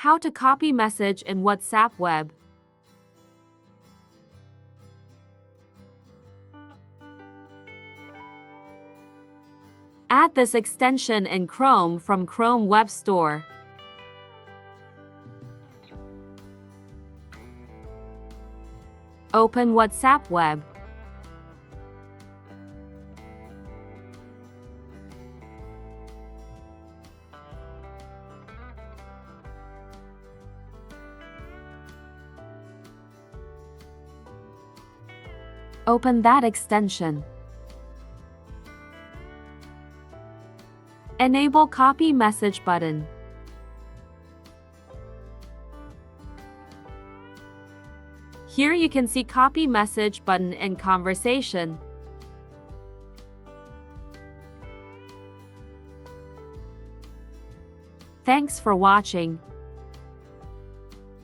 How to copy message in WhatsApp web. Add this extension in Chrome from Chrome Web Store. Open WhatsApp web. Open that extension. Enable Copy Message button. Here you can see Copy Message button in Conversation. Thanks for watching.